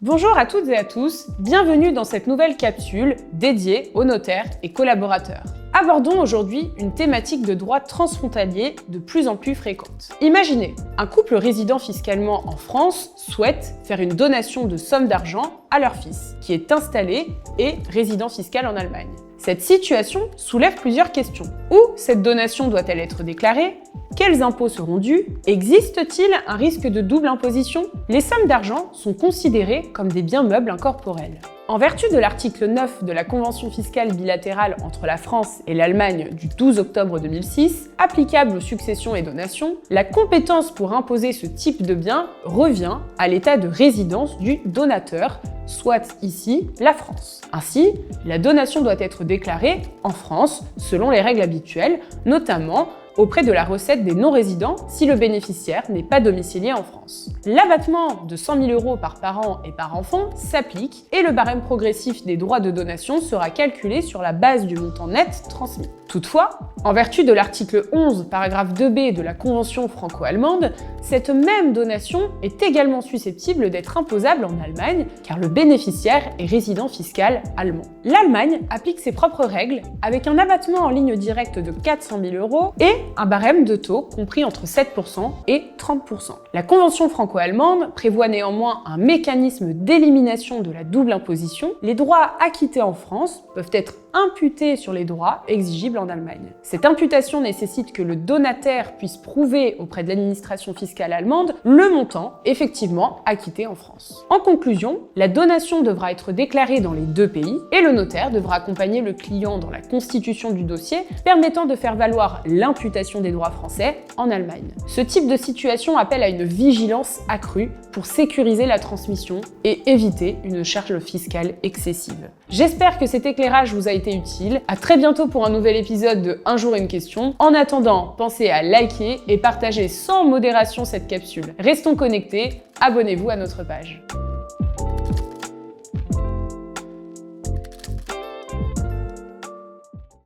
Bonjour à toutes et à tous, bienvenue dans cette nouvelle capsule dédiée aux notaires et collaborateurs. Abordons aujourd'hui une thématique de droit transfrontalier de plus en plus fréquente. Imaginez, un couple résidant fiscalement en France souhaite faire une donation de somme d'argent à leur fils, qui est installé et résident fiscal en Allemagne. Cette situation soulève plusieurs questions. Où cette donation doit-elle être déclarée? Quels impôts seront dus? Existe-t-il un risque de double imposition? Les sommes d'argent sont considérées comme des biens meubles incorporels. En vertu de l'article 9 de la Convention fiscale bilatérale entre la France et l'Allemagne du 12 octobre 2006, applicable aux successions et donations, la compétence pour imposer ce type de biens revient à l'état de résidence du donateur, soit ici la France. Ainsi, la donation doit être déclarée en France selon les règles habituelles, notamment auprès de la recette des non-résidents si le bénéficiaire n'est pas domicilié en France. L'abattement de 100 000 € par parent et par enfant s'applique et le barème progressif des droits de donation sera calculé sur la base du montant net transmis. Toutefois, en vertu de l'article 11, paragraphe 2b de la Convention franco-allemande, cette même donation est également susceptible d'être imposable en Allemagne car le bénéficiaire est résident fiscal allemand. L'Allemagne applique ses propres règles avec un abattement en ligne directe de 400 000 € et un barème de taux compris entre 7% et 30%. La Convention franco-allemande prévoit néanmoins un mécanisme d'élimination de la double imposition. Les droits acquittés en France peuvent être imputés sur les droits exigibles en Allemagne. Cette imputation nécessite que le donataire puisse prouver auprès de l'administration fiscale allemande le montant effectivement acquitté en France. En conclusion, la donation devra être déclarée dans les deux pays et le notaire devra accompagner le client dans la constitution du dossier permettant de faire valoir l'imputation des droits français en Allemagne. Ce type de situation appelle à une vigilance accrue pour sécuriser la transmission et éviter une charge fiscale excessive. J'espère que cet éclairage vous a été utile. À très bientôt pour un nouvel épisode de Un jour une question. En attendant, pensez à liker et partager sans modération cette capsule. Restons connectés, abonnez-vous à notre page.